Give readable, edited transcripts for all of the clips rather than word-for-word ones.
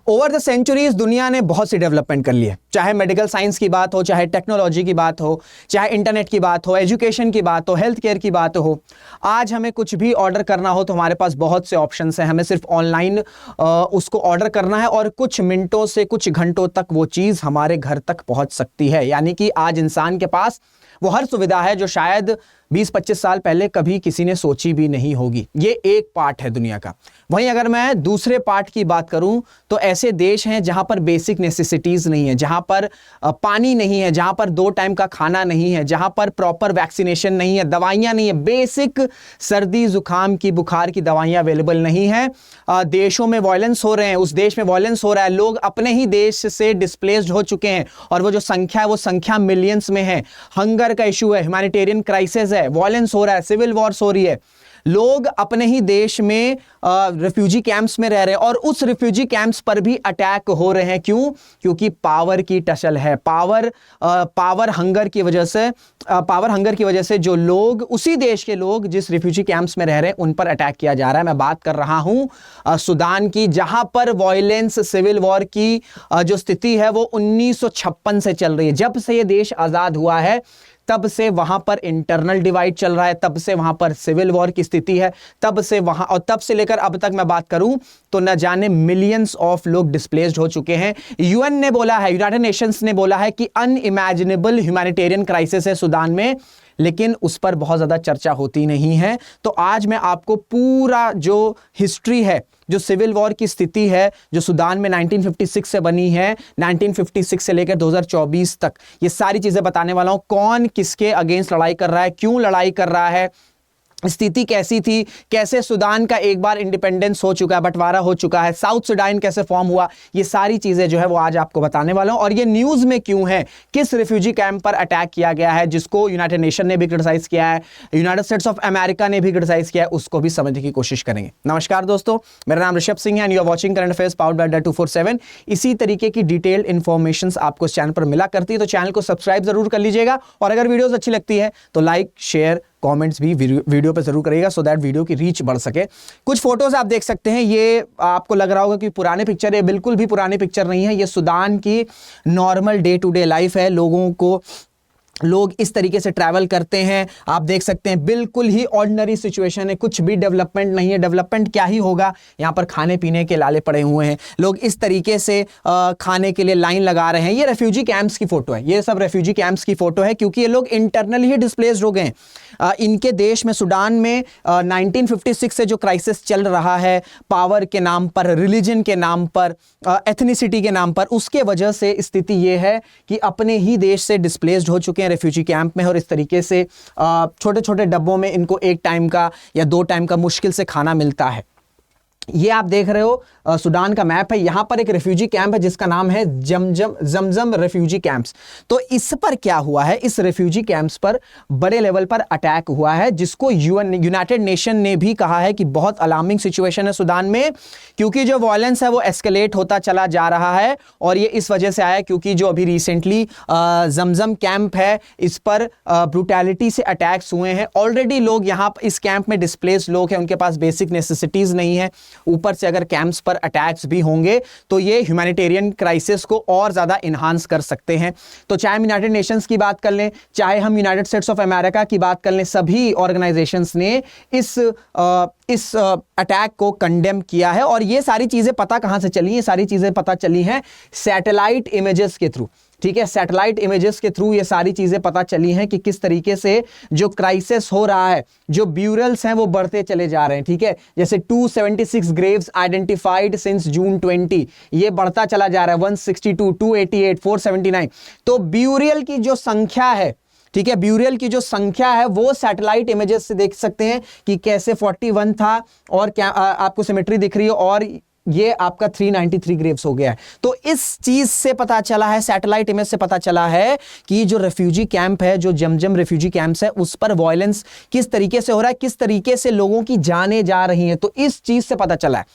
Over the centuries दुनिया ने बहुत सी डेवलपमेंट कर ली है, चाहे मेडिकल साइंस की बात हो, चाहे टेक्नोलॉजी की बात हो, चाहे इंटरनेट की बात हो, एजुकेशन की बात हो, हेल्थ केयर की बात हो। आज हमें कुछ भी ऑर्डर करना हो तो हमारे पास बहुत से ऑप्शंस हैं, हमें सिर्फ ऑनलाइन उसको ऑर्डर करना है और कुछ मिनटों से कुछ घंटों तक वो चीज़ हमारे घर तक पहुंच सकती है। यानी कि आज इंसान के पास वो हर सुविधा है जो शायद 20-25 साल पहले कभी किसी ने सोची भी नहीं होगी। ये एक पार्ट है दुनिया का। वहीं अगर मैं दूसरे पार्ट की बात करूं तो ऐसे देश हैं जहां पर बेसिक नेसेसिटीज नहीं है, जहां पर पानी नहीं है, जहां पर 2 टाइम का खाना नहीं है, जहां पर प्रॉपर वैक्सीनेशन नहीं है, दवाइयां नहीं है, बेसिक सर्दी जुकाम की बुखार की दवाइयां अवेलेबल नहीं है। देशों में वायलेंस हो रहे हैं, उस देश में वायलेंस हो रहा है, लोग अपने ही देश से डिस्प्लेस्ड हो चुके हैं और वो जो संख्या है वो संख्या मिलियंस में है। हंगर का इशू है, ह्यूमैनिटेरियन क्राइसिस है, वायलेंस हो रहा है, सिविल वॉर्स हो रही है, लोग अपने ही देश में रिफ्यूजी कैंप्स में रह रहे हैं और उस रिफ्यूजी कैंप्स पर भी अटैक हो रहे हैं। क्यों? क्योंकि पावर की टसल है, पावर हंगर की वजह से जो लोग, उसी देश के लोग जिस रिफ्यूजी कैंप्स में रह रहे हैं उन पर अटैक किया जा रहा है। मैं बात कर रहा हूं सूडान की, जहां पर वायलेंस, सिविल वॉर की जो स्थिति है वो 1956 से चल रही है। जब से ये देश आजाद हुआ है तब से वहां पर इंटरनल डिवाइड चल रहा है, तब से वहां पर सिविल वॉर की स्थिति है, तब से लेकर अब तक मैं बात करूं तो न जाने मिलियंस ऑफ लोग डिस्प्लेस्ड हो चुके हैं। यूएन ने बोला है, यूनाइटेड नेशंस ने बोला है कि अनइमेजिनेबल ह्यूमैनिटेरियन क्राइसिस है सूडान में, लेकिन उस पर बहुत ज्यादा चर्चा होती नहीं है। तो आज मैं आपको पूरा जो हिस्ट्री है, जो सिविल वॉर की स्थिति है जो सूडान में 1956 से बनी है, 1956 से लेकर 2024 तक, ये सारी चीजें बताने वाला हूं। कौन किसके अगेंस्ट लड़ाई कर रहा है, क्यों लड़ाई कर रहा है, स्थिति कैसी थी, कैसे सूडान का एक बार इंडिपेंडेंस हो चुका है, बंटवारा हो चुका है, साउथ सूडान कैसे फॉर्म हुआ, ये सारी चीजें जो है वो आज आपको बताने वाला हूं। और ये न्यूज में क्यों है, किस रिफ्यूजी कैंप पर अटैक किया गया है जिसको यूनाइटेड नेशन ने भी क्रिटिसाइज किया है, यूनाइटेड स्टेट्स ऑफ अमेरिका ने भी क्रिटिसाइज किया है, उसको भी समझने की कोशिश करेंगे। नमस्कार दोस्तों, मेरा नाम ऋषभ सिंह है and you are watching current affairs powered by 247। इसी तरीके की डिटेल्ड इंफॉर्मेशन आपको इस चैनल पर मिला करती है, तो चैनल को सब्सक्राइब जरूर कर लीजिएगा और अगर वीडियोस अच्छी लगती है तो लाइक, शेयर, कमेंट्स भी वीडियो पे जरूर करिएगा सो दैट वीडियो की रीच बढ़ सके। कुछ फोटोज आप देख सकते हैं, ये आपको लग रहा होगा कि पुराने पिक्चर है, बिल्कुल भी पुरानी पिक्चर नहीं है। ये सूडान की normal day to day life है, लोग इस तरीके से ट्रैवल करते हैं। आप देख सकते हैं बिल्कुल ही ऑर्डिनरी सिचुएशन है, कुछ भी डेवलपमेंट नहीं है। डेवलपमेंट क्या ही होगा, यहाँ पर खाने पीने के लाले पड़े हुए हैं, लोग इस तरीके से खाने के लिए लाइन लगा रहे हैं। ये रेफ्यूजी कैंप्स की फोटो है, ये सब रेफ्यूजी कैंप्स की फोटो है क्योंकि ये लोग इंटरनली ही डिस्प्लेस्ड हो गए हैं। इनके देश में, सूडान में 1956 से जो क्राइसिस चल रहा है, पावर के नाम पर, रिलीजन के नाम पर, एथनिसिटी के नाम पर, उसके वजह से स्थिति ये है कि अपने ही देश से डिस्प्लेस्ड हो चुके हैं, रेफ्यूजी कैंप में। और इस तरीके से छोटे छोटे डब्बों में इनको 1 टाइम का या 2 टाइम का मुश्किल से खाना मिलता है। ये आप देख रहे हो सूडान का मैप है, यहां पर एक रेफ्यूजी कैंप है जिसका नाम है जमजम रेफ्यूजी कैंप्स। तो इस पर क्या हुआ है, इस रेफ्यूजी कैंप्स पर बड़े लेवल पर अटैक हुआ है जिसको यूनाइटेड नेशन ने भी कहा है कि बहुत अलार्मिंग सिचुएशन है सूडान में, क्योंकि जो वायलेंस है वो एस्केलेट होता चला जा रहा है। और ये इस वजह से आया क्योंकि जो अभी रिसेंटली जमजम कैंप है इस पर ब्रूटैलिटी से अटैक्स हुए हैं। ऑलरेडी लोग यहाँ इस कैंप में डिस्प्लेस लोग हैं, उनके पास बेसिक नेसेसिटीज नहीं है, ऊपर से अगर कैंप्स पर अटैक्स भी होंगे तो ये ह्यूमैनिटेरियन क्राइसिस को और ज्यादा इनहांस कर सकते हैं। तो चाहे हम यूनाइटेड नेशंस की बात कर लें, चाहे हम यूनाइटेड स्टेट्स ऑफ अमेरिका की बात कर लें, सभी ऑर्गेनाइजेशंस ने इस अटैक को कंडेम किया है। और ये सारी चीजें पता कहां से चली, ये सारी चीजें पता चली हैं सैटेलाइट इमेजेस के थ्रू। ठीक है, सैटेलाइट इमेजेस के थ्रू ये सारी चीजें पता चली हैं कि किस तरीके से जो क्राइसिस हो रहा है, जो ब्यूरल्स हैं वो बढ़ते चले जा रहे हैं। ठीक है, जैसे 276 ग्रेव्स आइडेंटिफाइड सिंस जून 20, ये बढ़ता चला जा रहा है, 162, 288, 479। तो ब्यूरियल की जो संख्या है, ठीक है, ब्यूरियल की जो संख्या है वो सैटेलाइट इमेजेस से देख सकते हैं कि कैसे 41 था और क्या आपको सिमेट्री दिख रही है, और ये आपका 393 ग्रेव्स हो गया है। तो इस चीज से पता चला है, सैटेलाइट इमेज से पता चला है कि जो रेफ्यूजी कैंप है, जो जमजम रेफ्यूजी कैंप्स है, उस पर वायलेंस किस तरीके से हो रहा है, किस तरीके से लोगों की जानें जा रही हैं। तो इस चीज से पता चला है।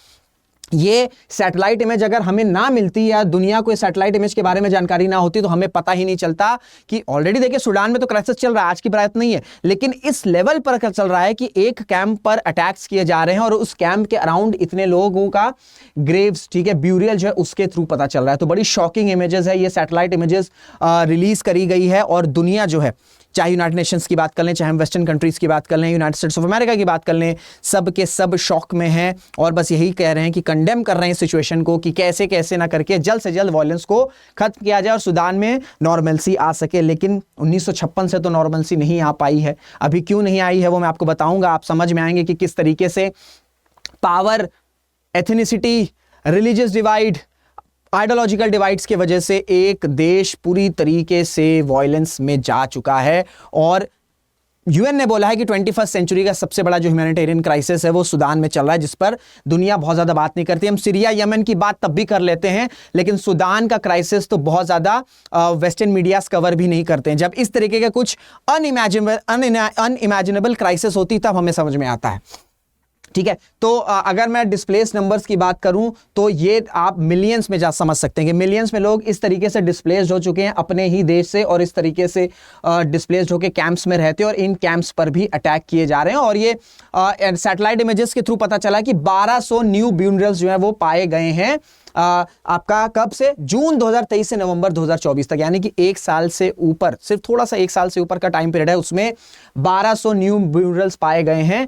ये सैटेलाइट इमेज अगर हमें ना मिलती या दुनिया को सैटेलाइट इमेज के बारे में जानकारी ना होती तो हमें पता ही नहीं चलता कि ऑलरेडी देखिए सूडान में तो क्राइसिस चल रहा है, आज की बात नहीं है, लेकिन इस लेवल पर चल रहा है कि एक कैंप पर अटैक्स किए जा रहे हैं और उस कैंप के अराउंड इतने लोगों का ग्रेव्स, ठीक है, ब्यूरियल जो है उसके थ्रू पता चल रहा है। तो बड़ी शॉकिंग इमेजेस है, ये सैटेलाइट इमेजेस रिलीज करी गई है और दुनिया जो है, चाहे यूनाइटेड नेशंस की बात कर लें, चाहे हम वेस्टर्न कंट्रीज की बात कर लें, यूनाइटेड स्टेट्स ऑफ अमेरिका की बात कर लें, सब के सब शॉक में हैं और बस यही कह रहे हैं कि कंडेम कर रहे हैं सिचुएशन को कि कैसे कैसे ना करके जल्द से जल्द वायलेंस को खत्म किया जाए और सूडान में नॉर्मलसी आ सके। लेकिन 1956 से तो नॉर्मलसी नहीं आ पाई है। अभी क्यों नहीं आई है वो मैं आपको बताऊंगा, आप समझ में आएंगे कि किस तरीके से power, ethnicity, religious divide, ideological divides की वजह से एक देश पूरी तरीके से वायलेंस में जा चुका है। और यूएन ने बोला है कि 21st सेंचुरी का सबसे बड़ा जो ह्यूमैनिटेरियन क्राइसिस है वो सूडान में चल रहा है, जिस पर दुनिया बहुत ज्यादा बात नहीं करती। हम सीरिया, यमन की बात तब भी कर लेते हैं, लेकिन सूडान का क्राइसिस तो बहुत ज्यादा वेस्टर्न मीडियाज कवर भी नहीं करते हैं। जब इस तरीके के कुछ अनइमेजिनेबल क्राइसिस होती तब हमें समझ में आता है, ठीक है। तो अगर मैं डिस्प्लेस नंबर्स की बात करूं तो ये आप मिलियंस में जा समझ सकते हैं कि मिलियंस में लोग इस तरीके से डिस्प्लेस्ड हो चुके हैं अपने ही देश से और इस तरीके से डिस्प्लेस्ड होकर कैंप्स में रहते हैं और इन कैंप्स पर भी अटैक किए जा रहे हैं। और ये सैटेलाइट इमेजेस के थ्रू पता चला कि 1200 न्यू ब्यूनरल्स जो है वो पाए गए हैं आपका कब से, जून 2023 से नवंबर 2024 तक, यानी कि एक साल से ऊपर, सिर्फ थोड़ा सा एक साल से ऊपर का टाइम पीरियड है, उसमें 1200 न्यू ब्यूनरल्स पाए गए हैं।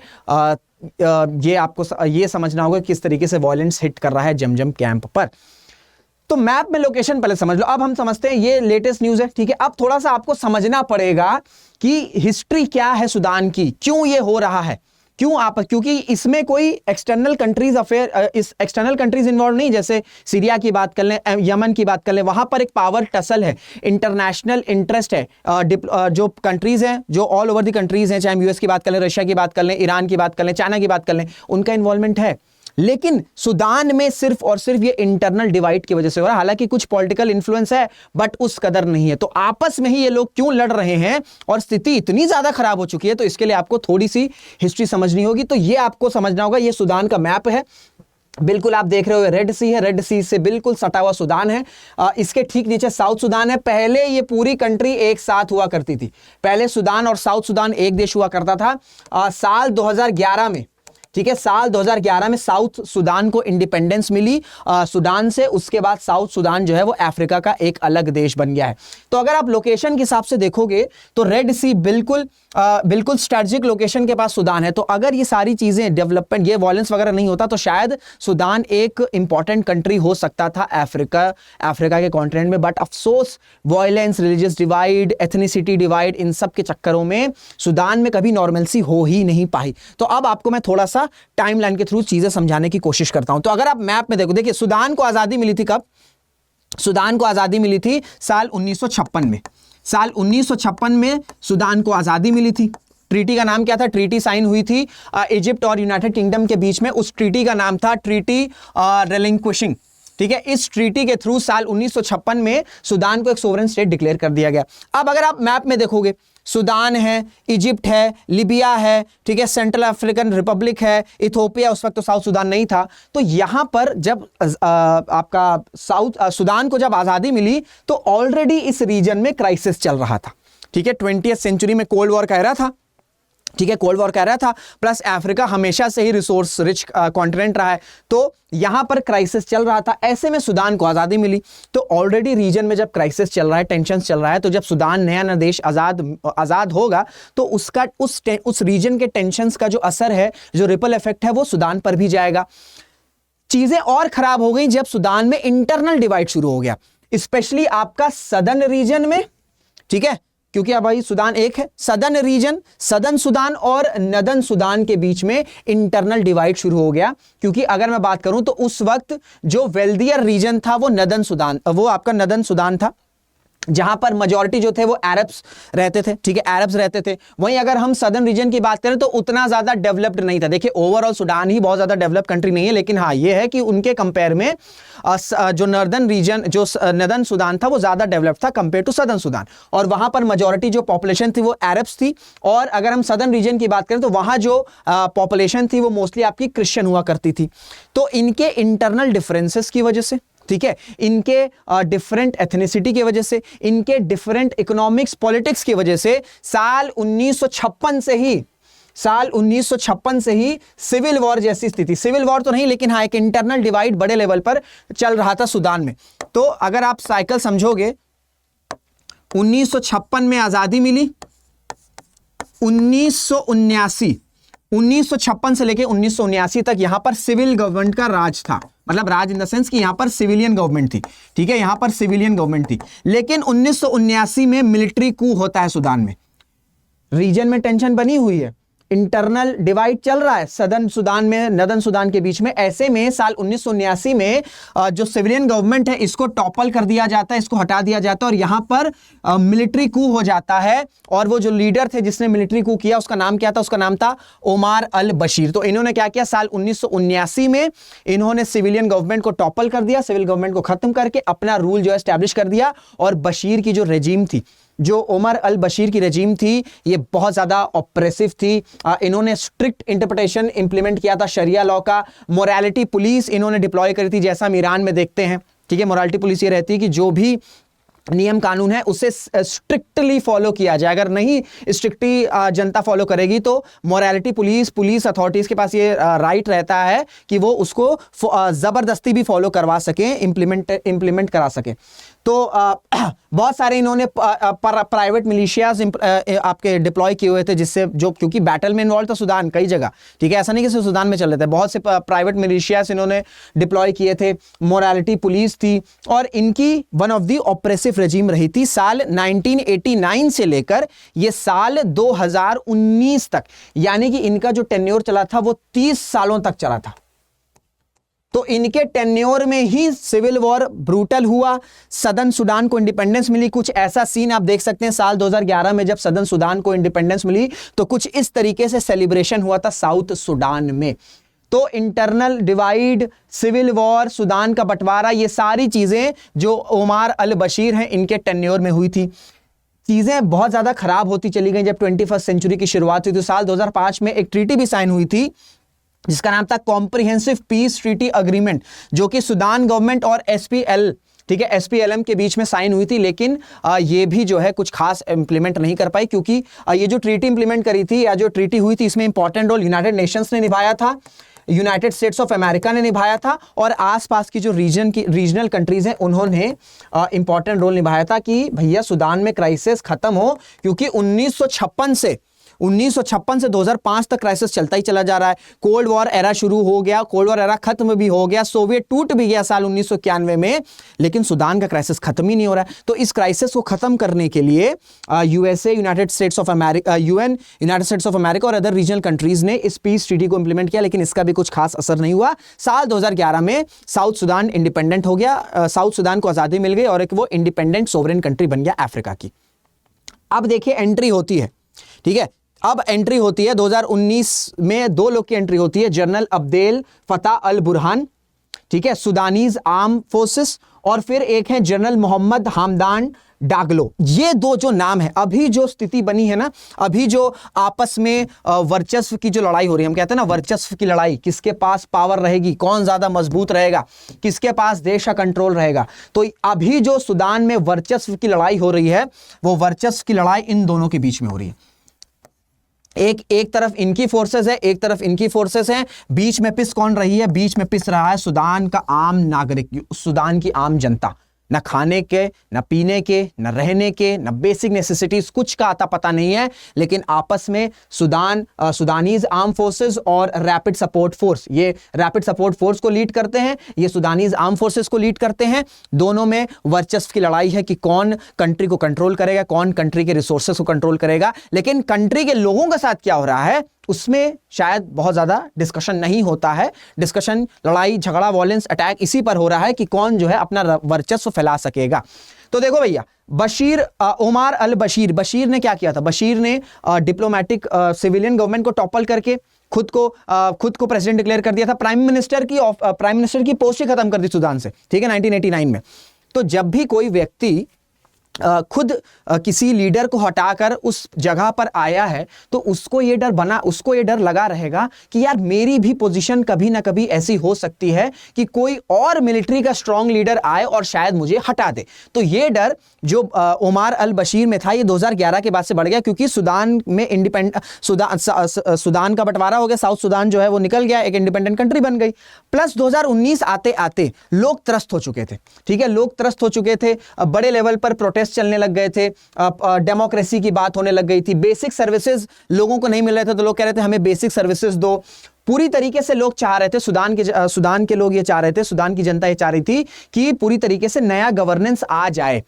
ये आपको ये समझना होगा किस तरीके से वायलेंस हिट कर रहा है जमजम कैंप पर। तो मैप में लोकेशन पहले समझ लो। अब हम समझते हैं ये लेटेस्ट न्यूज़ है, ठीक है। अब थोड़ा सा आपको समझना पड़ेगा कि हिस्ट्री क्या है सूडान की, क्यों ये हो रहा है, क्योंकि इसमें कोई एक्सटर्नल कंट्रीज अफेयर, इस एक्सटर्नल कंट्रीज इन्वॉल्व नहीं। जैसे सीरिया की बात कर लें, यमन की बात कर लें, वहां पर एक पावर टसल है, इंटरनेशनल इंटरेस्ट है। जो कंट्रीज हैं, जो ऑल ओवर द कंट्रीज हैं, चाहे हम यूएस की बात कर लें, रशिया की बात कर लें, ईरान की बात कर लें, चाइना की बात कर लें, उनका इन्वॉल्वमेंट है। लेकिन सूडान में सिर्फ और सिर्फ ये इंटरनल डिवाइड की वजह से हो रहा है। हालांकि कुछ पॉलिटिकल इन्फ्लुएंस है बट उस कदर नहीं है। तो आपस में ही ये लोग क्यों लड़ रहे हैं और स्थिति इतनी ज्यादा खराब हो चुकी है, तो इसके लिए आपको थोड़ी सी हिस्ट्री समझनी होगी। तो ये आपको समझना होगा, ये सूडान का मैप है, बिल्कुल आप देख रहे हो रेड सी है, रेड सी से बिल्कुल सटा हुआ सूडान है। इसके ठीक नीचे साउथ सूडान है। पहले ये पूरी कंट्री एक साथ हुआ करती थी, पहले सूडान और साउथ सूडान एक देश हुआ करता था। साल 2011 में, ठीक है, साल 2011 में साउथ सूडान को इंडिपेंडेंस मिली सूडान से। उसके बाद साउथ सूडान जो है वो अफ्रीका का एक अलग देश बन गया है। तो अगर आप लोकेशन के हिसाब से देखोगे तो रेड सी बिल्कुल स्ट्रेटेजिक लोकेशन के पास सूडान है। तो अगर ये सारी चीजें डेवलपमेंट, ये वायलेंस वगैरह नहीं होता तो शायद सूडान एक इंपॉर्टेंट कंट्री हो सकता था अफ्रीका के कॉन्टिनेंट में। बट अफसोस violence, religious divide, ethnicity divide, इन सब के चक्करों में सूडान में कभी नॉर्मलसी हो ही नहीं पाई। तो अब आपको मैं थोड़ा सा टाइमलाइन के थ्रू चीजें समझाने की कोशिश करता हूं। तो अगर आप मैप में देखो, देखिए सूडान को आजादी मिली थी कब? सूडान को आजादी मिली थी साल 1956 में। साल 1956 में सूडान को आजादी मिली थी। ट्रीटी का नाम क्या था? ट्रीटी साइन हुई थी इजिप्ट और यूनाइटेड किंगडम के बीच में। उस ट्रीटी का नाम था ट्रीटी रेलिंक्विशिंग, ठीक है। इस ट्रीटी के थ्रू साल 1956 में सूडान को एक सोवरेन स्टेट डिक्लेयर कर दिया गया। अब अगर आप मैप में देखोगे, सूडान है, इजिप्ट है, लिबिया है, ठीक है, सेंट्रल अफ्रीकन रिपब्लिक है, इथोपिया, उस वक्त तो साउथ सूडान नहीं था। तो यहां पर जब आपका साउथ सूडान को जब आजादी मिली तो ऑलरेडी इस रीजन में क्राइसिस चल रहा था, ठीक है। 20th सेंचुरी में कोल्ड वॉर का एरा था, ठीक है, कोल्ड वॉर कह रहा था। प्लस अफ्रीका हमेशा से ही रिसोर्स रिच कॉन्टिनेंट रहा है, तो यहां पर क्राइसिस चल रहा था। ऐसे में सूडान को आजादी मिली। तो ऑलरेडी रीजन में जब क्राइसिस चल रहा है, टेंशन चल रहा है, तो जब सूडान नया देश आजाद होगा तो उसका उस रीजन के टेंशंस का जो असर है, जो रिपल इफेक्ट है, वो सूडान पर भी जाएगा। चीजें और खराब हो गई जब सूडान में इंटरनल डिवाइड शुरू हो गया, स्पेशली आपका सदर्न रीजन में, ठीक है, क्योंकि अब भाई सूडान एक है। सदर्न रीजन, सदर्न सूडान और नदर्न सूडान के बीच में इंटरनल डिवाइड शुरू हो गया। क्योंकि अगर मैं बात करूं तो उस वक्त जो वेल्दियर रीजन था वो नदर्न सूडान, वो आपका नदर्न सूडान था। जहां पर मेजॉरिटी जो थे वो अरब्स रहते थे, ठीक है, अरब्स रहते थे। वहीं अगर हम सदर्न रीजन की बात करें तो उतना ज्यादा डेवलप्ड नहीं था। देखिए ओवरऑल सुडान ही बहुत ज्यादा डेवलप्ड कंट्री नहीं है, लेकिन हाँ ये है कि उनके कंपेयर में जो नॉर्दर्न रीजन, जो नॉर्दर्न सुडान था वो ज्यादा डेवलप्ड था कंपेयर टू सदर्न सुडान, और वहां पर मेजॉरिटी जो पॉपुलेशन थी वो अरब्स थी। और अगर हम सदर्न रीजन की बात करें तो वहां जो पॉपुलेशन थी वो मोस्टली आपकी क्रिश्चियन हुआ करती थी। तो इनके इंटरनल डिफरेंसेस की वजह से, ठीक है, इनके डिफरेंट एथनिसिटी की वजह से, इनके डिफरेंट इकोनॉमिक्स पॉलिटिक्स की वजह से साल 1956 से ही सिविल वॉर जैसी स्थिति, सिविल वॉर तो नहीं लेकिन हाँ एक इंटरनल डिवाइड बड़े लेवल पर चल रहा था सुडान में। तो अगर आप साइकिल समझोगे, 1956 में आजादी मिली, 1956 से लेकर 1979 तक यहां पर सिविल गवर्नमेंट का राज था, मतलब राज इन द सेंस कि यहां पर सिविलियन गवर्नमेंट थी, ठीक है, यहां पर सिविलियन गवर्नमेंट थी। लेकिन 1979 में मिलिट्री कू होता है सुडान में, रीजन में टेंशन बनी हुई है, इंटरनल डिवाइड चल रहा है सदर्न सुडान में नॉर्दर्न सुडान के बीच में। ऐसे में साल 1979 में जो सिविलियन गवर्नमेंट है इसको टॉपल कर दिया जाता है, इसको हटा दिया जाता है और यहां पर मिलिट्री कू हो जाता है। और वो जो लीडर थे जिसने मिलिट्री कू किया उसका नाम क्या था? उसका नाम था ओमार अल बशीर। तो इन्होंने क्या किया, साल 1979 में इन्होंने सिविलियन गवर्नमेंट को टॉपल कर दिया, सिविल गवर्नमेंट को खत्म करके अपना रूल जो है एस्टैब्लिश कर दिया। और बशीर की जो रेजिम थी, जो उमर अल बशीर की रेजिम थी, ये बहुत ज्यादा ऑप्रेसिव थी। इन्होंने स्ट्रिक्ट इंटरप्रिटेशन इंप्लीमेंट किया था शरिया लॉ का। मोरालिटी पुलिस इन्होंने डिप्लॉय करी थी, जैसा हम ईरान में देखते हैं, ठीक है। मोरालिटी पुलिस ये रहती है कि जो भी नियम कानून है उसे स्ट्रिक्टली फॉलो किया जाए, अगर नहीं स्ट्रिक्टली जनता फॉलो करेगी तो मोरालिटी पुलिस अथॉरिटीज के पास ये राइट रहता है कि वो उसको जबरदस्ती भी फॉलो करवा सके, इंप्लीमेंट करा सके। तो बहुत सारे इन्होंने प्राइवेट मिलिशियाज आपके डिप्लॉय किए हुए थे, जिससे जो क्योंकि बैटल में इन्वॉल्व था सुडान कई जगह, ठीक है, ऐसा नहीं कि सिर्फ सुडान में चल रहे थे, बहुत से प्राइवेट मिलिशियाज इन्होंने डिप्लॉय किए थे। मोरालिटी पुलिस थी और इनकी one of the oppressive regime रही थी साल 1989 से लेकर ये साल 2019 तक, यानी कि इनका जो टेन्योर चला था वो 30 सालों तक चला था। तो इनके टेन्योर में ही सिविल वॉर ब्रूटल हुआ, सदर्न सुडान को इंडिपेंडेंस मिली। कुछ ऐसा सीन आप देख सकते हैं साल 2011 में जब सदर्न सुडान को इंडिपेंडेंस मिली तो कुछ इस तरीके से सेलिब्रेशन हुआ था साउथ सुडान में। तो internal divide, civil war, Sudan का बंटवारा, ये सारी चीजें जो ओमार अल बशीर हैं इनके टेन्योर में हुई थी। चीजें बहुत ज्यादा खराब होती चली गई। जब 21st सेंचुरी की शुरुआत हुई तो साल 2005 में एक ट्रीटी भी साइन हुई थी जिसका नाम था कॉम्प्रिहेंसिव पीस ट्रीटी अग्रीमेंट, जो कि सुडान गवर्नमेंट और एसपीएल, ठीक है, एसपीएलएम के बीच में साइन हुई थी। लेकिन ये भी जो है कुछ खास इंप्लीमेंट नहीं कर पाई, क्योंकि ये जो ट्रीटी इंप्लीमेंट करी थी या जो ट्रीटी हुई थी इसमें इंपॉर्टेंट रोल यूनाइटेड नेशंस ने निभाया था, यूनाइटेड स्टेट्स ऑफ अमेरिका ने निभाया था और आसपास की जो रीजनल कंट्रीज हैं उन्होंने इंपॉर्टेंट रोल निभाया था कि भैया सुडान में क्राइसिस खत्म हो। क्योंकि 1956 से 2005 तक क्राइसिस चलता ही चला जा रहा है। कोल्ड वॉर एरा शुरू हो गया, कोल्ड वॉर एरा खत्म भी हो गया, सोवियत टूट भी गया साल 1991 में, लेकिन सुडान का क्राइसिस खत्म ही नहीं हो रहा है। तो इस क्राइसिस को खत्म करने के लिए USA, United states of America, UN, United states of America और अदर रीजनल कंट्रीज ने इस पीस ट्रीटी को इंप्लीमेंट किया, लेकिन इसका भी कुछ खास असर नहीं हुआ। साल 2011 में साउथ सुडान इंडिपेंडेंट हो गया, साउथ सुडान को आजादी मिल गई और एक वो इंडिपेंडेंट सोवरेन कंट्री बन गया अफ्रीका की। अब देखिए एंट्री होती है, ठीक है, अब एंट्री होती है 2019 में 2 लोग की एंट्री होती है, जनरल अब्देल फताह अल बुरहान, ठीक है, सुडानीज आर्म फोर्सेस, और फिर एक है जनरल मोहम्मद हमदान डागलो। ये 2 जो नाम है, अभी जो स्थिति बनी है ना, अभी जो आपस में वर्चस्व की जो लड़ाई हो रही है, हम कहते हैं ना वर्चस्व की लड़ाई, किसके पास पावर रहेगी, कौन ज्यादा मजबूत रहेगा, किसके पास देश का कंट्रोल रहेगा। तो अभी जो सुडान में वर्चस्व की लड़ाई हो रही है वो वर्चस्व की लड़ाई इन दोनों के बीच में हो रही है। एक तरफ इनकी फोर्सेस है, एक तरफ इनकी फोर्सेस हैं। बीच में पिस कौन रही है? बीच में पिस रहा है सुडान का आम नागरिक, सुडान की आम जनता। न खाने के, न पीने के, न रहने के, न बेसिक नेसेसिटीज, कुछ का आता पता नहीं है। लेकिन आपस में सुडानीज आर्म फोर्सेस और रैपिड सपोर्ट फोर्स, ये रैपिड सपोर्ट फोर्स को लीड करते हैं, ये सुडानीज आर्म फोर्सेस को लीड करते हैं। दोनों में वर्चस्व की लड़ाई है कि कौन कंट्री को कंट्रोल करेगा, कौन कंट्री के रिसोर्सेस को कंट्रोल करेगा। लेकिन कंट्री के लोगों के साथ क्या हो रहा है उसमें शायद बहुत ज्यादा डिस्कशन नहीं होता है। डिस्कशन, लड़ाई झगड़ा, वॉयलेंस, अटैक इसी पर हो रहा है कि कौन जो है अपना वर्चस्व फैला सकेगा। तो देखो भैया, बशीर उमर अल बशीर ने क्या किया था? बशीर ने डिप्लोमेटिक सिविलियन गवर्नमेंट को टॉपल करके खुद को प्रेसिडेंट डिक्लेयर कर दिया था। प्राइम मिनिस्टर की पोस्ट ही खत्म कर दी सुदान से, ठीक है, 1989 में। तो जब भी कोई व्यक्ति खुद किसी लीडर को हटाकर उस जगह पर आया है तो उसको ये डर लगा रहेगा कि यार मेरी भी पोजीशन कभी ना कभी ऐसी हो सकती है कि कोई और मिलिट्री का स्ट्रांग लीडर आए और शायद मुझे हटा दे। तो ये डर जो उमर अल बशीर में था, ये 2011 के बाद से बढ़ गया, क्योंकि सुदान में सुदान का बंटवारा हो गया, साउथ सुदान जो है वो निकल गया, एक इंडिपेंडेंट कंट्री बन गई। प्लस 2019 आते आते लोग त्रस्त हो चुके थे, ठीक है, लोग त्रस्त हो चुके थे, बड़े लेवल पर प्रोटेस्ट चलने लग गए थे, डेमोक्रेसी की बात होने लग गई थी, बेसिक सर्विसेज लोगों को नहीं मिल रहे थे, तो लोग कह रहे थे हमें बेसिक सर्विसेज दो। पूरी तरीके से लोग चाह रहे थे, सुदान के लोग ये चाह रहे थे, सुदान की जनता ये चाह रही थी कि पूरी तरीके से नया गवर्नेंस आ जाए।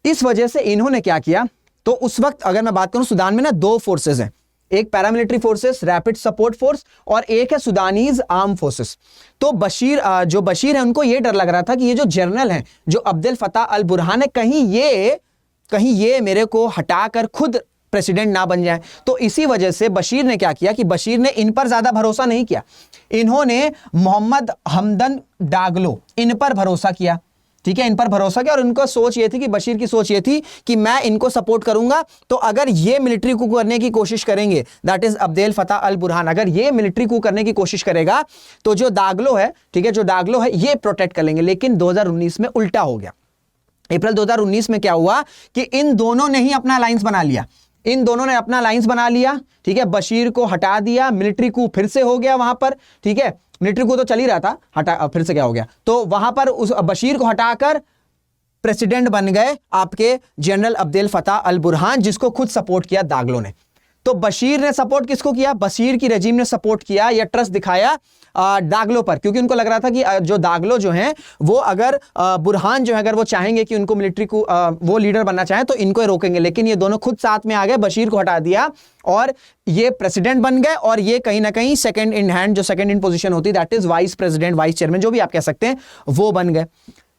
इस वजह से इन्होंने क्या किया, तो उस वक्त अगर मैं बात करूं, सुदान में ना दो फोर्सेस हैं, एक paramilitary forces rapid support force और एक है सुदानीज आर्म फोर्सेस। तो जो बशीर है, उनको यह डर लग रहा था कि ये जो जनरल हैं, जो अब्देल फताह अल बुरहान है, कहीं ये मेरे को हटाकर खुद प्रेसिडेंट ना बन जाए। तो इसी वजह से बशीर ने क्या किया कि बशीर ने इन पर ज्यादा भरोसा नहीं किया, इन्होंने मोहम्मद हमदन डागलो इन पर भरोसा किया, ठीक है, इन पर भरोसा किया। और उनको सोच ये थी कि बशीर की सोच ये थी कि मैं इनको सपोर्ट करूंगा, तो अगर ये मिलिट्री coup करने की कोशिश करेंगे, दैट इज अब्देल फताह अल बुरहान, अगर ये मिलिट्री coup करने की कोशिश करेगा तो जो दागलो है, ठीक है, जो दागलो है ये प्रोटेक्ट कर लेंगे। लेकिन 2019 में उल्टा हो गया। अप्रैल 2019 में क्या हुआ कि इन दोनों ने ही अपना अलायंस बना लिया, ठीक है, बशीर को हटा दिया, मिलिट्री coup फिर से हो गया वहां पर, ठीक है, मिलिट्री coup तो चल ही रहा था, फिर से क्या हो गया, तो वहां पर उस बशीर को हटाकर प्रेसिडेंट बन गए आपके जनरल अब्देल फताह अल बुरहान, जिसको खुद सपोर्ट किया दागलो ने। तो बशीर ने सपोर्ट किसको किया? बशीर की रेजिम ने सपोर्ट किया या ट्रस्ट दिखाया दागलो पर, क्योंकि उनको लग रहा था कि जो दागलो जो हैं वो अगर बुरहान जो है अगर वो चाहेंगे कि उनको मिलिट्री को वो लीडर बनना चाहे तो इनको रोकेंगे। लेकिन ये दोनों खुद साथ में आ गए, बशीर को हटा दिया और ये प्रेसिडेंट बन गए, और ये कहीं ना कहीं सेकंड इन हैंड, जो सेकंड इन पोजीशन होती है, that is vice president, vice chairman, जो भी आप कह सकते हैं, वो बन गए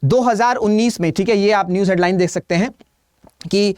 2019 में, ठीक है। ये आप न्यूज हेडलाइन देख सकते हैं कि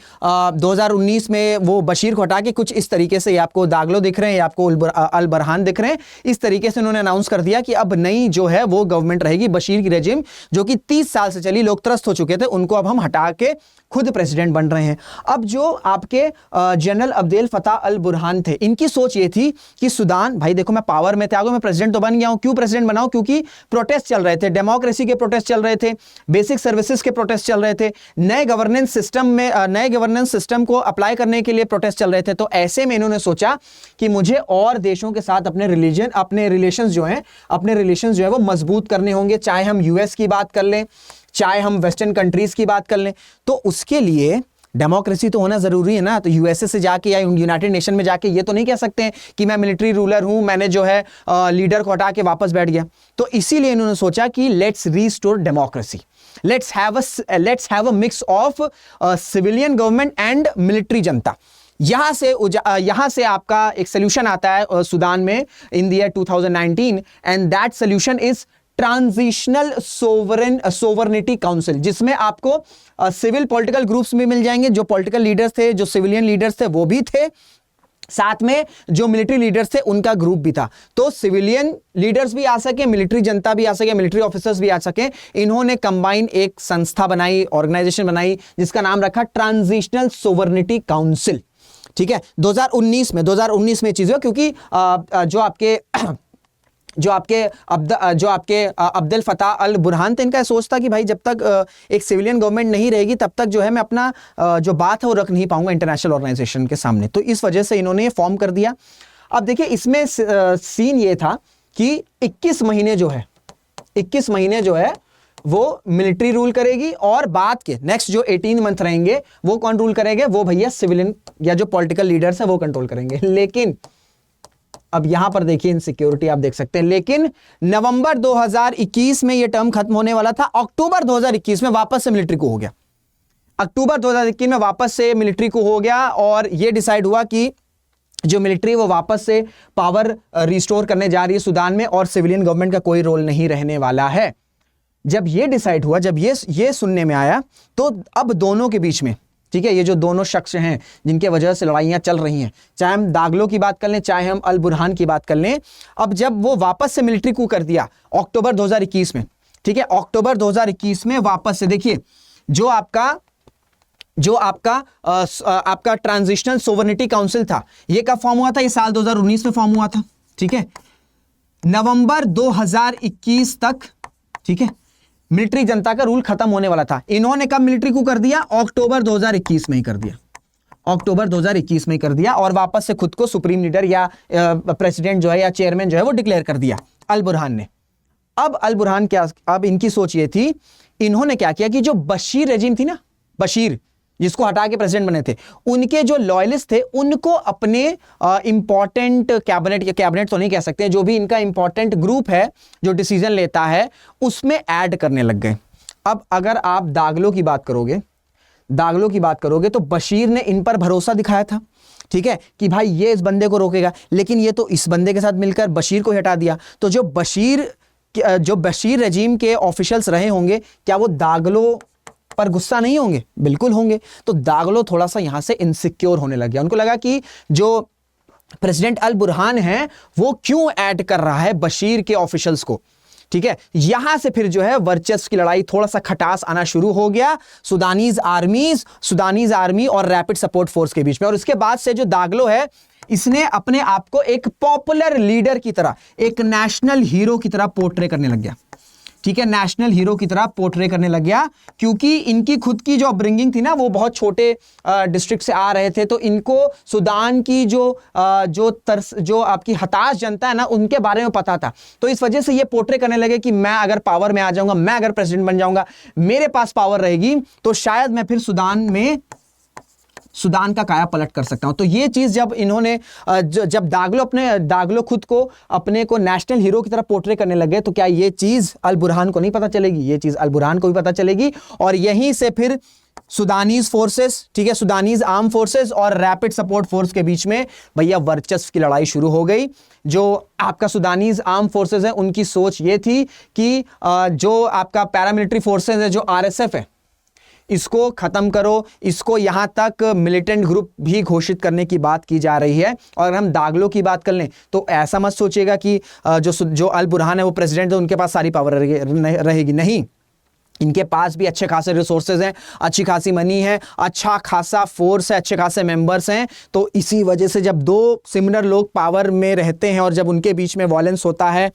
2019 में वो बशीर को हटा के कुछ इस तरीके से, आपको दागलो दिख रहे हैं, आपको अल बुरहान दिख रहे हैं, इस तरीके से उन्होंने अनाउंस कर दिया कि अब नई जो है वो गवर्नमेंट रहेगी। बशीर की रेजिम जो कि 30 साल से चली, लोग त्रस्त हो चुके थे, उनको अब हम हटा के खुद प्रेसिडेंट बन रहे हैं। अब जो आपके जनरल अब्देल फताह अल बुरहान थे, इनकी सोच ये थी कि सुदान, भाई देखो मैं पावर में थे, मैं प्रेसिडेंट तो बन गया हूं, क्यों प्रेसिडेंट बनाऊं? क्योंकि प्रोटेस्ट चल रहे थे, डेमोक्रेसी के प्रोटेस्ट चल रहे थे, बेसिक सर्विसेज के प्रोटेस्ट चल रहे थे, नए गवर्नेंस सिस्टम को अप्लाई करने के लिए प्रोटेस्ट चल रहे थे। तो ऐसे में इन्होंने सोचा कि मुझे और देशों के साथ अपने रिलेशंस जो है वो मजबूत करने होंगे, चाहे हम यूएस की बात कर लें, चाहे हम वेस्टर्न कंट्रीज की बात कर लें। तो उसके लिए डेमोक्रेसी तो होना जरूरी है ना। तो यूएसए से जाके या यूनाइटेड नेशन में जाके ये तो नहीं कह सकते हैं कि मैं मिलिट्री रूलर हूं, मैंने जो है लीडर को हटा के वापस बैठ गया। तो इसीलिए इन्होंने सोचा कि let's restore democracy, let's have a mix of civilian government and military जनता। यहां से आपका एक सोल्यूशन आता है सुदान में in the year 2019, and that solution is transitional sovereignty council, जिसमें आपको सिविल पॉलिटिकल ग्रुप्स भी मिल जाएंगे, जो पॉलिटिकल लीडर्स थे, जो सिविलियन लीडर्स थे वो भी थे, साथ में जो मिलिट्री लीडर्स थे उनका ग्रुप भी था। तो सिविलियन लीडर्स भी आ सके, मिलिट्री जनता भी आ सके, मिलिट्री ऑफिसर्स भी आ सके। इन्होंने कंबाइन एक संस्था बनाई, ऑर्गेनाइजेशन बनाई, जिसका नाम रखा ट्रांजिशनल सोवरेनिटी काउंसिल, ठीक है। 2019 में चीज हुआ, क्योंकि जो आपके अब्देल फताह अल बुरहान थे, इनका सोच था कि भाई जब तक एक सिविलियन गवर्नमेंट नहीं रहेगी तब तक जो है मैं अपना जो बात है वो रख नहीं पाऊंगा इंटरनेशनल ऑर्गेनाइजेशन के सामने। तो इस वजह से इन्होंने ये फॉर्म कर दिया। अब देखिए इसमें सीन ये था कि 21 महीने जो है वो मिलिट्री रूल करेगी, और बाद के नेक्स्ट जो 18 मंथ रहेंगे वो कौन रूल करेंगे? वो भैया सिविलियन या जो पॉलिटिकल लीडर्स है वो कंट्रोल करेंगे। लेकिन अब यहां पर देखिए इनसिक्योरिटी आप देख सकते हैं। लेकिन नवंबर 2021 में यह टर्म खत्म होने वाला था, अक्टूबर 2021 में वापस से मिलिट्री को हो गया। अक्टूबर 2021 में वापस से मिलिट्री को हो गया, और यह डिसाइड हुआ कि जो मिलिट्री वो वापस से पावर रिस्टोर करने जा रही है सुदान में, और सिविलियन गवर्नमेंट का कोई रोल नहीं रहने वाला है। जब ये डिसाइड हुआ, जब ये सुनने में आया, तो अब दोनों के बीच में, ठीक है, ये जो दोनों शख्स हैं जिनके वजह से लड़ाइयां चल रही हैं, चाहे हम दागलो की बात कर लें, चाहे हम अल बुरहान की बात कर लें, अब जब वो वापस से मिलिट्री कू कर दिया अक्टूबर 2021 में, ठीक है, अक्टूबर 2021 में वापस से, देखिए जो आपका ट्रांजिशनल सोवरेनिटी काउंसिल था, ये कब फॉर्म हुआ था? ये साल 2019 में फॉर्म हुआ था, ठीक है, नवंबर 2021 तक, ठीक है, मिलिट्री जनता का रूल खत्म होने वाला था। इन्होंने कब मिलिट्री को कर दिया? अक्टूबर 2021 में ही कर दिया, अक्टूबर 2021 में ही कर दिया, और वापस से खुद को सुप्रीम लीडर या प्रेसिडेंट जो है या चेयरमैन जो है वो डिक्लेयर कर दिया अल बुरहान ने। अब अल बुरहान क्या, अब इनकी सोच ये थी, इन्होंने क्या किया कि जो बशीर रेजिम थी ना, बशीर जिसको हटा के प्रेसिडेंट बने थे, उनके जो लॉयलिस्ट थे उनको अपने इंपॉर्टेंट कैबिनेट तो नहीं कह सकते, जो भी इनका इंपॉर्टेंट ग्रुप है जो डिसीजन लेता है उसमें ऐड करने लग गए। अब अगर आप दागलो की बात करोगे तो बशीर ने इन पर भरोसा दिखाया था, ठीक है, कि भाई ये इस बंदे को रोकेगा, लेकिन ये तो इस बंदे के साथ मिलकर बशीर को हटा दिया। तो जो बशीर रेजिम के ऑफिशियल्स रहे होंगे, क्या वो दागलो पर गुस्सा नहीं होंगे? बिल्कुल होंगे। तो दागलो थोड़ा सा यहां से इनसिक्योर होने लग गया, उनको लगा कि जो प्रेसिडेंट अल बुरहान है वो क्यों ऐड कर रहा है बशीर के ऑफिशियल्स को, ठीक है। यहां से फिर जो है वर्चस्व की लड़ाई, थोड़ा सा खटास आना शुरू हो गया सुदानीज आर्मी और रैपिड सपोर्ट फोर्स के बीच में। और उसके बाद से जो दागलो है, इसने अपने आप को एक पॉपुलर लीडर की तरह, एक नेशनल हीरो की तरह पोर्ट्रे करने लग गया, ठीक है, नेशनल हीरो की तरह पोर्ट्रे करने लग गया, क्योंकि इनकी खुद की जो अपब्रिंगिंग थी ना, वो बहुत छोटे डिस्ट्रिक्ट से आ रहे थे। तो इनको सुदान की जो आपकी हताश जनता है ना, उनके बारे में पता था। तो इस वजह से ये पोर्ट्रे करने लगे कि मैं अगर पावर में आ जाऊंगा, मैं अगर प्रेसिडेंट बन जाऊंगा, मेरे पास पावर रहेगी, तो शायद मैं फिर सुदान का काया पलट कर सकता हूं। तो ये चीज जब इन्होंने जब दागलो खुद को अपने को नेशनल हीरो की तरह पोर्ट्रे करने लगे, तो क्या ये चीज अल बुरहान को नहीं पता चलेगी? ये चीज अल बुरहान को भी पता चलेगी, और यहीं से फिर सुदानीज फोर्सेस, ठीक है, सुदानीज आर्म फोर्सेस और रैपिड सपोर्ट फोर्स के बीच में भैया वर्चस्व की लड़ाई शुरू हो गई। जो आपका सुदानीज आर्म फोर्सेस है, उनकी सोच ये थी कि जो आपका पैरामिलिट्री फोर्सेस है, जो आरएसएफ है, इसको खत्म करो, इसको यहां तक मिलिटेंट ग्रुप भी घोषित करने की बात की जा रही है। और अगर हम दागलो की बात कर लें, तो ऐसा मत सोचिएगा कि जो अल बुरहान है वो प्रेसिडेंट है, उनके पास सारी पावर रहेगी, नहीं। इनके पास भी अच्छे खासे रिसोर्सेज हैं, अच्छी खासी मनी है, अच्छा खासा फोर्स है, अच्छे खासे मेंबर्स हैं। तो इसी वजह से जब दो सिमिलर लोग पावर में रहते हैं और जब उनके बीच में वॉयलेंस होता है,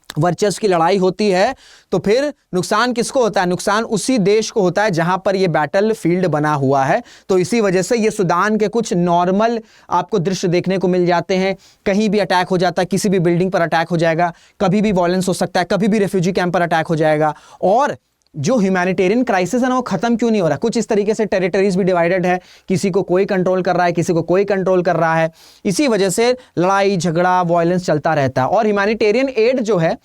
वर्चस्व की लड़ाई होती है, तो फिर नुकसान किसको होता है? नुकसान उसी देश को होता है जहां पर यह बैटल फील्ड बना हुआ है। तो इसी वजह से ये सुदान के कुछ नॉर्मल आपको दृश्य देखने को मिल जाते हैं। कहीं भी अटैक हो जाता है, किसी भी बिल्डिंग पर अटैक हो जाएगा, कभी भी वॉयलेंस हो सकता है, कभी भी रेफ्यूजी कैंप पर अटैक हो जाएगा। और जो ह्यूमैनिटेरियन क्राइसिस है ना, वो खत्म क्यों नहीं हो रहा? कुछ इस तरीके से टेरिटरीज भी डिवाइडेड है, किसी को कोई कंट्रोल कर रहा है, किसी को कोई कंट्रोल कर रहा है। इसी वजह से लड़ाई झगड़ा वॉयलेंस चलता रहता है। और ह्यूमैनिटेरियन एड जो है,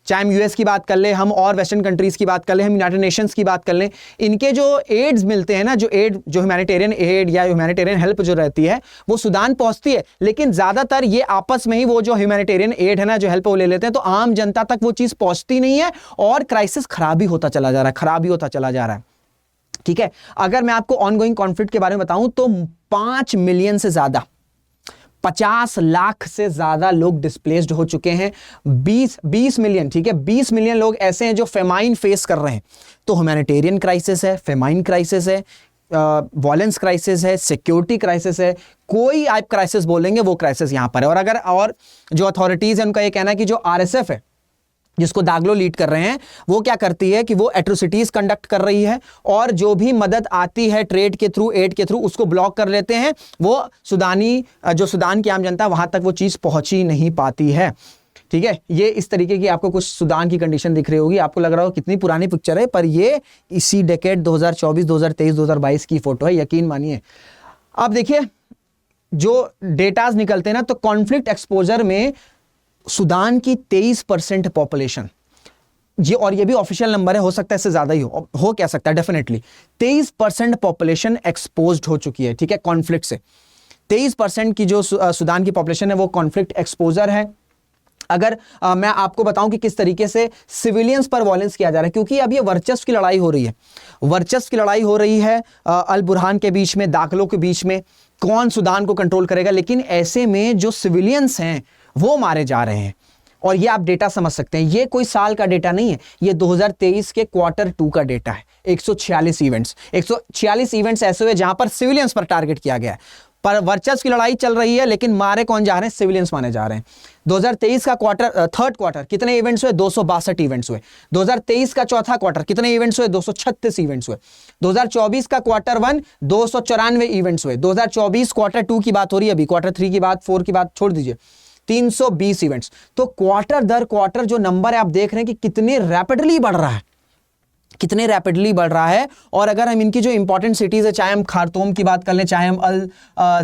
चाहे हम यूएस की बात कर ले, हम और वेस्टर्न कंट्रीज की बात कर ले, हम यूनाइटेड नेशंस की बात कर लें, इनके जो एड्स मिलते हैं ना, जो ह्यूमैनिटेरियन एड या ह्यूमैनिटेरियन हेल्प जो रहती है, वो सुदान पहुंचती है, लेकिन ज्यादातर ये आपस में ही वो जो ह्यूमैनिटेरियन एड है ना, जो हेल्प वो ले लेते हैं, तो आम जनता तक वो चीज पहुंचती नहीं है और क्राइसिस खराब ही होता चला जा रहा है, ठीक है। अगर मैं आपको ऑनगोइंग कॉन्फ्लिक्ट के बारे में बताऊं, तो 5 मिलियन से ज्यादा, 50 लाख से ज्यादा लोग डिस्प्लेस्ड हो चुके हैं। 20 मिलियन, ठीक है, 20 मिलियन लोग ऐसे हैं जो फेमाइन फेस कर रहे हैं। तो ह्यूमैनिटेरियन क्राइसिस है, फेमाइन क्राइसिस है, वॉयलेंस क्राइसिस है, सिक्योरिटी क्राइसिस है, कोई आप क्राइसिस बोलेंगे वो क्राइसिस यहां पर है। और जो अथॉरिटीज है उनका ये कहना है कि जो आरएसएफ है, जिसको दागलो लीड कर रहे हैं, वो क्या करती है कि वो एट्रोसिटीज कंडक्ट कर रही है, और जो भी मदद आती है ट्रेड के थ्रू, एड के थ्रू, उसको ब्लॉक कर लेते हैं। वो जो सुदान की आम जनता, वहां तक वो चीज पहुंच ही नहीं पाती है, ठीक है। ये इस तरीके की आपको कुछ सुदान की कंडीशन दिख रही होगी। आपको लग रहा हो कितनी पुरानी पिक्चर है, पर ये इसी डेकेड 2024, 2023, 2022 की फोटो है, यकीन मानिए। अब देखिए जो डेटाज निकलते हैं ना, तो कॉन्फ्लिक्ट एक्सपोजर में सुदान की 23% पॉपुलेशन, और ये भी ऑफिशियल नंबर है, हो सकता है इससे ज्यादा ही हो क्या सकता है, डेफिनेटली 23% पॉपुलेशन एक्सपोज्ड हो चुकी है, ठीक है, कॉन्फ्लिक्ट से। 23% की जो सुदान की पॉपुलेशन है वो कॉन्फ्लिक्ट एक्सपोजर है। अगर मैं आपको बताऊं कि किस तरीके से सिविलियंस पर वॉयलेंस किया जा रहा है, क्योंकि अब ये वर्चस्व की लड़ाई हो रही है, वर्चस्व की लड़ाई हो रही है अल बुरहान के बीच में, दाखिलों के बीच में, कौन सूडान को कंट्रोल करेगा। लेकिन ऐसे में जो सिविलियंस हैं वो मारे जा रहे हैं, और ये आप डेटा समझ सकते हैं, ये कोई साल का डेटा नहीं है, ये 2023 के Q2 का डेटा है। 146 इवेंट्स ऐसे हुए जहां पर सिविलियंस पर टारगेट किया गया है, पर वर्चस्व की लड़ाई चल रही है, लेकिन मारे कौन जा रहे हैं? सिविलियंस मारे जा रहे हैं। 2023 का थर्ड क्वार्टर कितने इवेंट्स हुए? 262 इवेंट्स हुए। 2023 का चौथा क्वार्टर कितने इवेंट्स हुए? 236 इवेंट्स हुए। 2024 का Q1 294 इवेंट्स हुए। 2024 Q2 की बात हो रही है, अभी Q3 की बात, 4 की बात छोड़ दीजिए, 320 इवेंट्स। तो क्वार्टर दर क्वार्टर जो नंबर है आप देख रहे हैं कि कितने रैपिडली बढ़ रहा है, कितने रैपिडली बढ़ रहा है। और अगर हम इनकी जो इंपॉर्टेंट सिटीज है, चाहे हम खार्तूम की बात कर लें, चाहे हम अल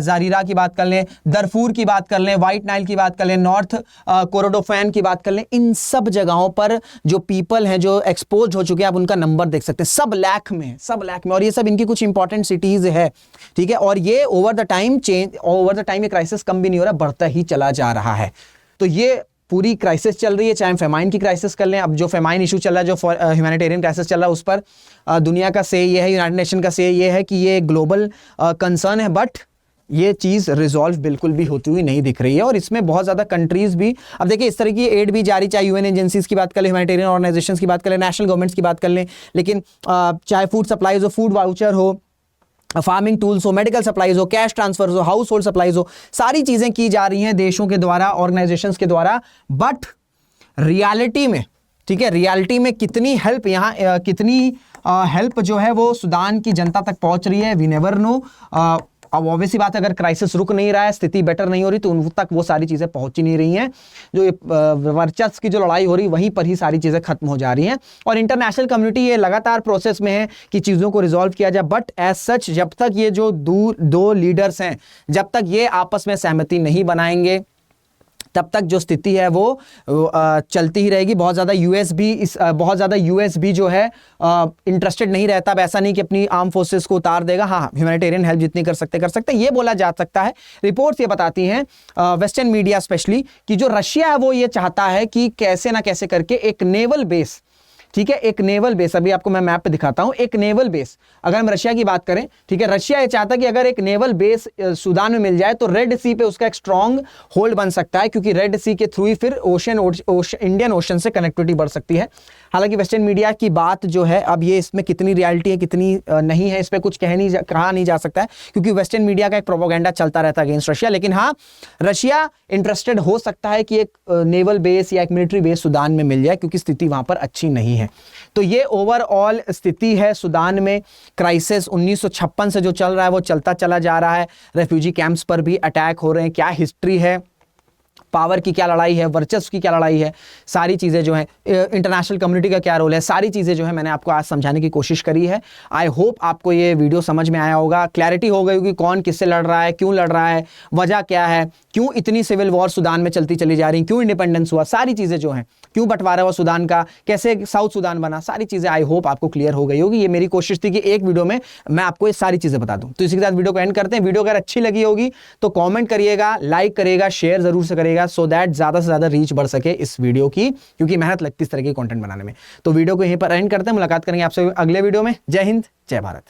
जारीरा की बात कर लें, दरफूर की बात कर लें, व्हाइट नाइल की बात कर लें, नॉर्थ कोरोडोफैन की बात कर लें, इन सब जगहों पर जो पीपल हैं जो एक्सपोज हो चुके हैं, आप उनका नंबर देख सकते हैं, सब लाख में है, सब लाख में। और ये सब इनकी कुछ इंपॉर्टेंट सिटीज है, ठीक है। और ये ओवर द टाइम ये क्राइसिस कम भी नहीं हो रहा, बढ़ता ही चला जा रहा है। तो ये पूरी क्राइसिस चल रही है, चाहे हम फेमाइन की क्राइसिस कर लें, अब जो फेमाइन इशू चल रहा है, जो ह्यूमैनिटेरियन क्राइसिस चल रहा है, उस पर दुनिया का से ये है, यूनाइटेड नेशन का से ये है कि ये ग्लोबल कंसर्न है, बट ये चीज़ रिजॉल्व बिल्कुल भी होती हुई नहीं दिख रही है। और इसमें बहुत ज़्यादा कंट्रीज़ भी, अब देखिए इस तरह की एड भी जारी, चाहे यूएन एजेंसीज की बात कर लें, ह्यूमैनिटेरियन ऑर्गेनाइजेशंस की बात कर लें, नेशनल गवर्नमेंट्स की बात कर लें, लेकिन चाहे फूड सप्लाईज हो, फूड वाउचर हो, फार्मिंग टूल्स हो, मेडिकल सप्लाईज हो, कैश ट्रांसफर हो, हाउस होल्ड सप्लाईज हो, सारी चीजें की जा रही हैं देशों के द्वारा, ऑर्गेनाइजेशंस के द्वारा। बट रियलिटी में, ठीक है, रियलिटी में कितनी हेल्प यहाँ कितनी हेल्प जो है वो सूडान की जनता तक पहुंच रही है, वी नेवर नो। अब ऑब्वियसली बात है, अगर क्राइसिस रुक नहीं रहा है, स्थिति बेटर नहीं हो रही, तो उन तक वो सारी चीज़ें पहुंच ही नहीं रही हैं। जो वर्चस्व की जो लड़ाई हो रही है, वहीं पर ही सारी चीज़ें खत्म हो जा रही हैं। और इंटरनेशनल कम्युनिटी ये लगातार प्रोसेस में है कि चीज़ों को रिजॉल्व किया जाए, बट एज सच जब तक ये जो दो लीडर्स हैं, जब तक ये आपस में सहमति नहीं बनाएंगे, तब तक जो स्थिति है वो चलती ही रहेगी। बहुत ज़्यादा यूएस भी जो है इंटरेस्टेड नहीं रहता। अब ऐसा नहीं कि अपनी आर्म फोर्सेस को उतार देगा, हाँ ह्यूमैनिटेरियन हेल्प जितनी कर सकते ये बोला जा सकता है। रिपोर्ट्स ये बताती हैं, वेस्टर्न मीडिया स्पेशली, कि जो रशिया है वो ये चाहता है कि कैसे ना कैसे करके एक नेवल बेस, ठीक है, एक नेवल बेस, अभी आपको मैं मैप पे दिखाता हूं, एक नेवल बेस, अगर हम रशिया की बात करें, ठीक है, रशिया ये चाहता है कि अगर एक नेवल बेस सूडान में मिल जाए तो रेड सी पे उसका एक स्ट्रॉन्ग होल्ड बन सकता है, क्योंकि रेड सी के थ्रू ही फिर इंडियन ओशन से कनेक्टिविटी बढ़ सकती है। हालांकि वेस्टर्न मीडिया की बात जो है, अब ये इसमें कितनी रियलिटी है कितनी नहीं है, इस पर कुछ कहा नहीं जा सकता है, क्योंकि वेस्टर्न मीडिया का एक प्रोपेगेंडा चलता रहता है अगेंस्ट रशिया। लेकिन हाँ, रशिया इंटरेस्टेड हो सकता है कि एक नेवल बेस या एक मिलिट्री बेस सूडान में मिल जाए, क्योंकि स्थिति वहां पर अच्छी नहीं है। तो ये ओवरऑल स्थिति है सूडान में। क्राइसिस 1956 से जो चल रहा है वो चलता चला जा रहा है। रेफ्यूजी कैंप्स पर भी अटैक हो रहे हैं। क्या हिस्ट्री है, पावर की क्या लड़ाई है, वर्चस्व की क्या लड़ाई है, सारी चीज़ें जो हैं, इंटरनेशनल कम्युनिटी का क्या रोल है, सारी चीज़ें जो है मैंने आपको आज समझाने की कोशिश करी है। आई होप आपको ये वीडियो समझ में आया होगा, क्लैरिटी हो गई होगी कौन किससे लड़ रहा है, क्यों लड़ रहा है, वजह क्या है, क्यों इतनी सिविल वॉर सूडान में चलती चली जा रही, क्यों इंडिपेंडेंस हुआ, सारी चीज़ें जो हैं, क्यों बंटवारा हुआ सूडान का, कैसे साउथ सूडान बना, सारी चीज़ें आई होप आपको क्लियर हो गई होगी। ये मेरी कोशिश थी कि एक वीडियो में मैं आपको ये सारी चीज़ें बता दूं। तो इसी के साथ वीडियो को एंड करते हैं। वीडियो अगर अच्छी लगी होगी तो कॉमेंट करिएगा, लाइक करिएगा, शेयर जरूर से करिएगा, सो दैट ज़्यादा से ज़्यादा रीच बढ़ सके इस वीडियो की, क्योंकि मेहनत लगती है इस तरह की कंटेंट बनाने में। तो वीडियो को यहीं पर एंड करते हैं, मुलाकात करेंगे आपसे अगले वीडियो में। जय हिंद, जय भारत।